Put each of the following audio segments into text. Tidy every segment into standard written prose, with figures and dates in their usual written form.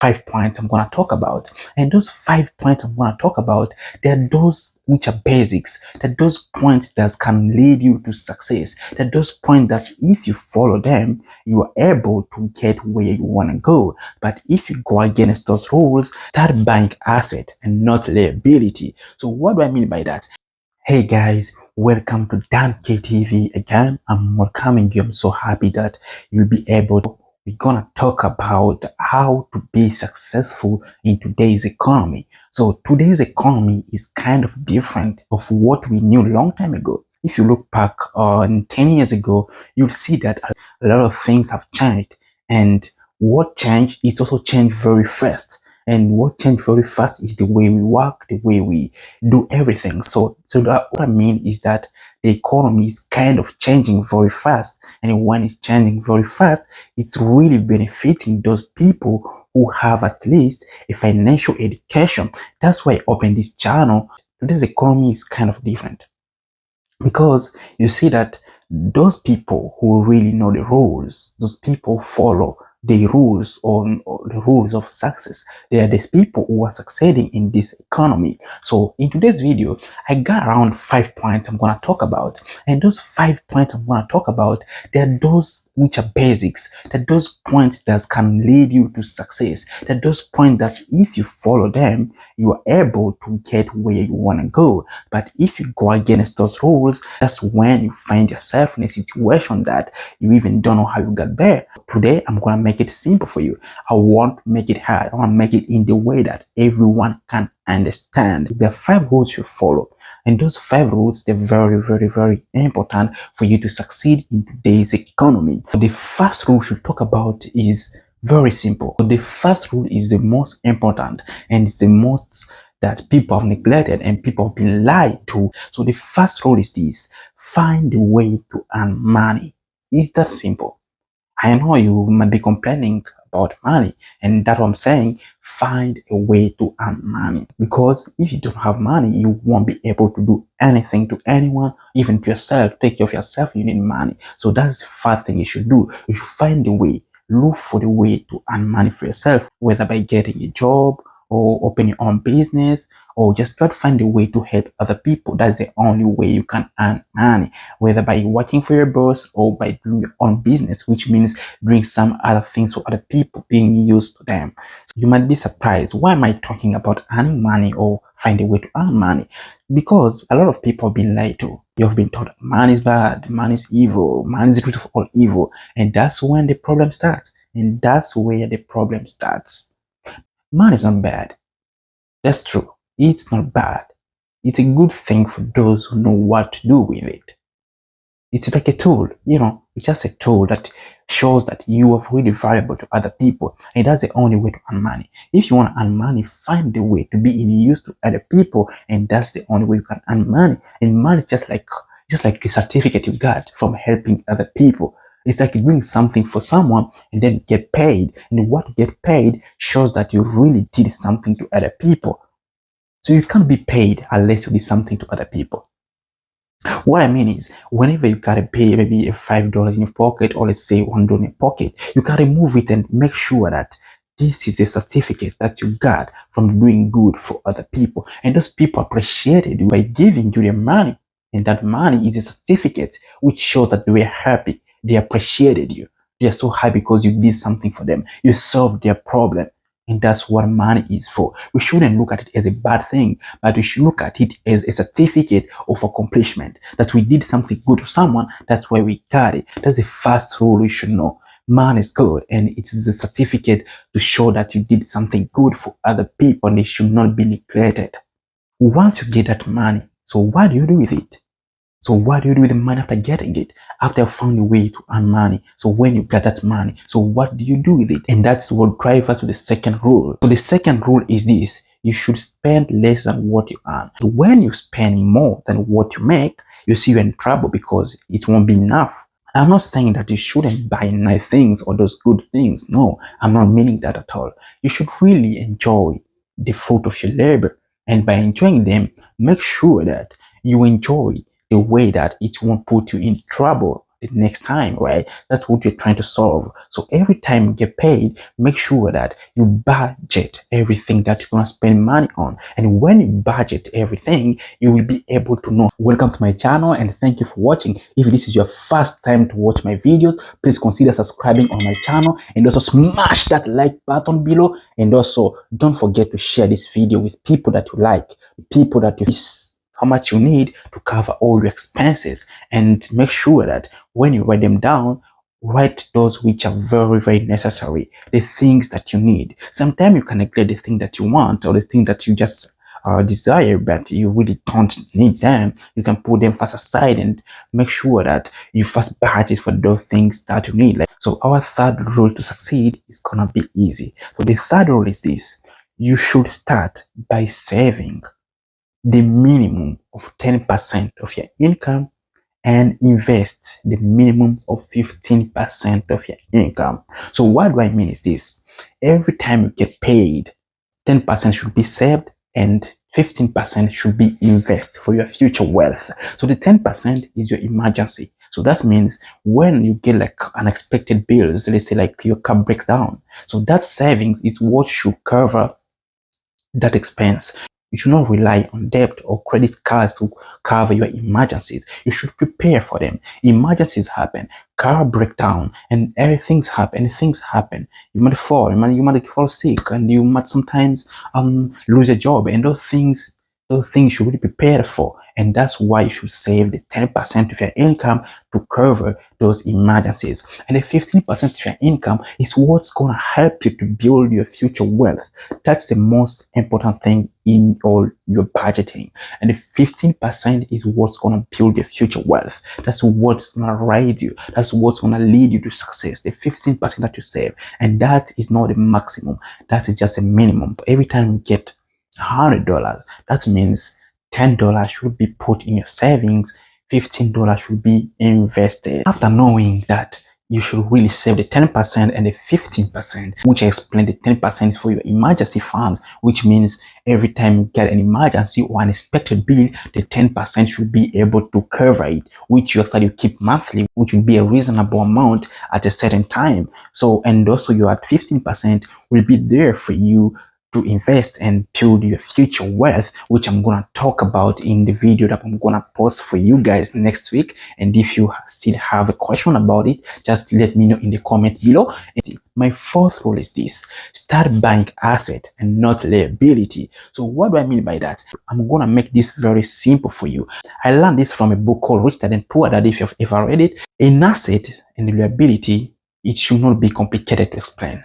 5 points I'm going to talk about. And those 5 points I'm going to talk about, they're those which are basics. They're those points that can lead you to success. They're those points that if you follow them, you are able to get where you want to go. But if you go against those rules, start buying asset and not liability. So what do I mean by that? Hey guys, welcome to Dan KTV again. I'm welcoming you. I'm so happy that you'll be able to. We're gonna talk about how to be successful in today's economy. So today's economy is kind of different of what we knew long time ago. If you look back on 10 years ago, you'll see that a lot of things have changed. And what changed, it's also changed very fast. And what changed very fast is the way we work, the way we do everything. So that, what I mean is that the economy is kind of changing very fast. And when it's changing very fast, it's really benefiting those people who have at least a financial education. That's why I opened this channel. Today's economy is kind of different because you see that those people who really know the rules, those people follow the rules or the rules of success. They are the people who are succeeding in this economy. So in today's video, I got around 5 points I'm going to talk about. And those 5 points I'm going to talk about, they're those which are basics. They're those points that can lead you to success. They're those points that if you follow them, you are able to get where you want to go. But if you go against those rules, that's when you find yourself in a situation that you even don't know how you got there. Today, I'm going to make it simple for you. I won't make it hard. I want to make it in the way that everyone can understand. There are 5 rules you follow. And those 5 rules, they're very, very, very important for you to succeed in today's economy. The first rule we should talk about is very simple. The first rule is the most important and it's the most that people have neglected and people have been lied to. So the first rule is this: find a way to earn money. It's that simple. I know you might be complaining about money, and that's what I'm saying. Find a way to earn money, because if you don't have money, you won't be able to do anything to anyone, even to yourself. Take care of yourself, you need money. So that's the first thing you should do. You should find a way. Look for the way to earn money for yourself, whether by getting a job or open your own business, or just try to find a way to help other people. That's the only way you can earn money, whether by working for your boss or by doing your own business, which means doing some other things for other people, being used to them. So you might be surprised, why am I talking about earning money or find a way to earn money? Because a lot of people have been lied to. You have been told money is bad, money is evil, money is the root of all evil, and that's when the problem starts. And that's where the problem starts. Money is not bad. That's true. It's not bad. It's a good thing for those who know what to do with it. It's like a tool, it's just a tool that shows that you are really valuable to other people. And that's the only way to earn money. If you want to earn money, find a way to be in use to other people. And that's the only way you can earn money. And money is just like a certificate you got from helping other people. It's like doing something for someone and then get paid. And what you get paid shows that you really did something to other people. So you can't be paid unless you did something to other people. What I mean is, whenever you gotta pay maybe a $5 in your pocket, or let's say $1 in your pocket, you can remove it and make sure that this is a certificate that you got from doing good for other people. And those people appreciated you by giving you their money. And that money is a certificate which shows that they were happy. They appreciated you. They are so happy because you did something for them. You solved their problem. And that's what money is for. We shouldn't look at it as a bad thing, but we should look at it as a certificate of accomplishment, that we did something good to someone. That's why we got it. That's the first rule we should know. Money is good, and it is a certificate to show that you did something good for other people, and it should not be neglected. Once you get that money, so what do you do with it? So what do you do with the money after getting it? After you found a way to earn money. So when you get that money, so what do you do with it? And that's what drives us to the second rule. So the second rule is this: you should spend less than what you earn. So when you spend more than what you make, you see you're in trouble because it won't be enough. I'm not saying that you shouldn't buy nice things or those good things. No, I'm not meaning that at all. You should really enjoy the fruit of your labor. And by enjoying them, make sure that you enjoy the way that it won't put you in trouble, the next time, right? That's what you're trying to solve. So every time you get paid, make sure that you budget everything that you're going to spend money on. And when you budget everything, you will be able to know. Welcome to my channel and thank you for watching. If this is your first time to watch my videos, please consider subscribing on my channel and also smash that like button below. And also don't forget to share this video with people that you like, people that you how much you need to cover all your expenses, and make sure that when you write them down, write those which are very, very necessary, the things that you need. Sometimes you can neglect the thing that you want or the thing that you just desire, but you really don't need them. You can put them first aside and make sure that you first budget for those things that you need. So our third rule to succeed is gonna be easy. So the third rule is this: you should start by saving the minimum of 10% of your income and invest the minimum of 15% of your income. So what do I mean is this: every time you get paid, 10% should be saved and 15% should be invested for your future wealth. So the 10% is your emergency. So that means when you get like unexpected bills, let's say like your car breaks down, so that savings is what should cover that expense. You should not rely on debt or credit cards to cover your emergencies. You should prepare for them. Emergencies happen, car breakdown, and everything's happen. Things happen. You might fall. You might fall sick, and you might sometimes lose a job. And those things you should be prepared for. And that's why you should save the 10% of your income to cover those emergencies. And the 15% of your income is what's gonna help you to build your future wealth. That's the most important thing in all your budgeting. And the 15% is what's gonna build your future wealth. That's what's gonna ride you. That's what's gonna lead you to success. The 15% that you save. And that is not the maximum. That is just a minimum. Every time you get $100, that means $10 should be put in your savings, $15 should be invested. After knowing that you should really save the 10% and the 15%, which I explained, the 10% is for your emergency funds, which means every time you get an emergency or unexpected bill, the 10% should be able to cover it, which you actually keep monthly, which will be a reasonable amount at a certain time. So, and also your 15% will be there for you to invest and build your future wealth, which I'm gonna talk about in the video that I'm gonna post for you guys next week. And if you still have a question about it, just let me know in the comment below. My fourth rule is this: start buying asset and not liability. So what do I mean by that? I'm gonna make this very simple for you. I learned this from a book called Rich Dad and Poor Dad. If you've ever read it, an asset and liability, it should not be complicated to explain.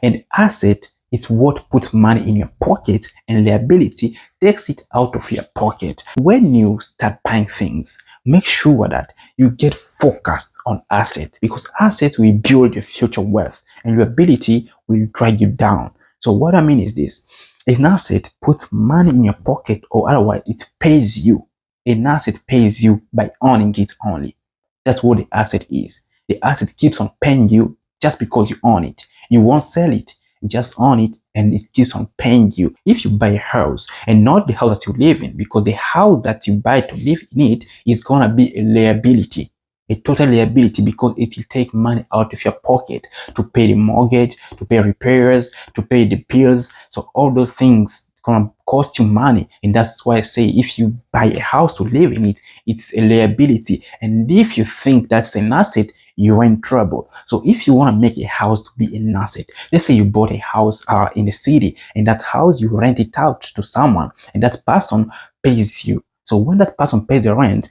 An asset is what puts money in your pocket, and liability takes it out of your pocket. When you start buying things, make sure that you get focused on asset, because asset will build your future wealth and liability will drag you down. So what I mean is this: an asset puts money in your pocket, or otherwise it pays you. An asset pays you by owning it only. That's what the asset is. The asset keeps on paying you just because you own it. You won't sell it. You just own it and it keeps on paying you. If you buy a house, and not the house that you live in, because the house that you buy to live in it is gonna be a liability, a total liability, because it will take money out of your pocket to pay the mortgage, to pay repairs, to pay the bills. So all those things gonna cost you money. And that's why I say, if you buy a house to live in it, it's a liability. And if you think that's an asset, you're in trouble. So if you want to make a house to be an asset, let's say you bought a house in the city, and that house you rent it out to someone, and that person pays you. So when that person pays the rent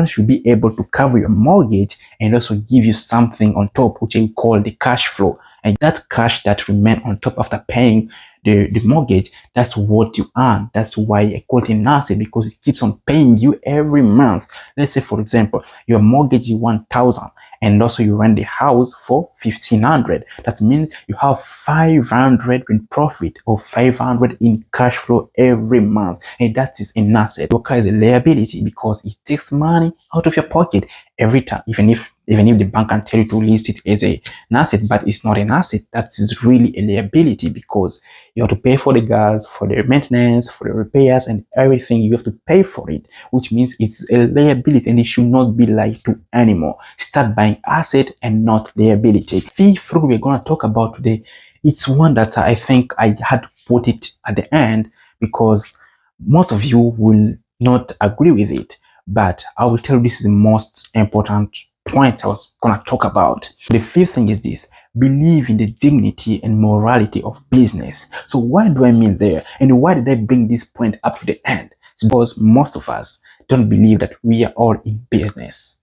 should be able to cover your mortgage and also give you something on top, which we call the cash flow. And that cash that remains on top after paying the mortgage, that's what you earn. That's why I call it an asset, because it keeps on paying you every month. Let's say, for example, your mortgage is 1,000, and also you rent the house for 1,500. That means you have 500 in profit, or 500 in cash flow every month, and that is an asset. Your car is a liability because it takes money out of your pocket every time, even if the bank can tell you to list it as an asset, but it's not an asset. That is really a liability, because you have to pay for the gas, for the maintenance, for the repairs, and everything. You have to pay for it, which means it's a liability, and it should not be lied to anymore. Start buying asset and not liability. Fifth rule we're going to talk about today, it's one that I think I had to put it at the end, because most of you will not agree with it, but I will tell you this is the most important point I was going to talk about. The fifth thing is this: believe in the dignity and morality of business. So what do I mean there? And why did I bring this point up to the end? It's because most of us don't believe that we are all in business.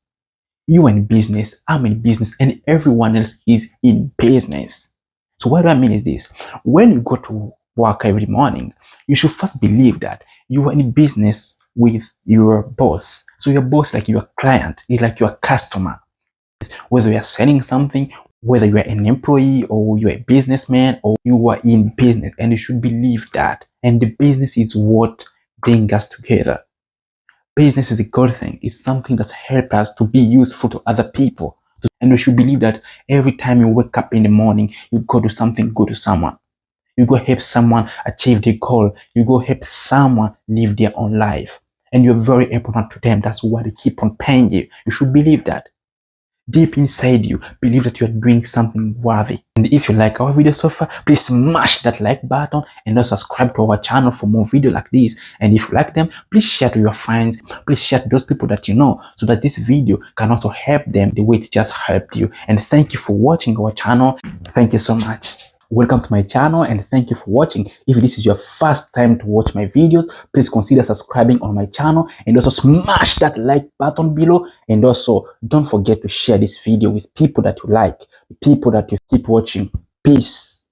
You are in business, I'm in business, and everyone else is in business. So what do I mean is this: when you go to work every morning, you should first believe that you are in business with your boss. So your boss, like your client, is like your customer. Whether you are selling something, whether you are an employee or you are a businessman, or you are in business, and you should believe that. And the business is what brings us together. Business is a good thing. It's something that helps us to be useful to other people. And we should believe that every time you wake up in the morning, you go do something good to someone. You go help someone achieve their goal. You go help someone live their own life. And you're very important to them. That's why they keep on paying you. You should believe that. Deep inside you, believe that you're doing something worthy. And if you like our video so far, please smash that like button and also subscribe to our channel for more videos like this. And if you like them, please share to your friends. Please share to those people that you know, so that this video can also help them the way it just helped you. And thank you for watching our channel. Thank you so much. Welcome to my channel, and thank you for watching. If this is your first time to watch my videos, please consider subscribing on my channel and also smash that like button below. And also don't forget to share this video with people that you like, people that you keep watching. Peace.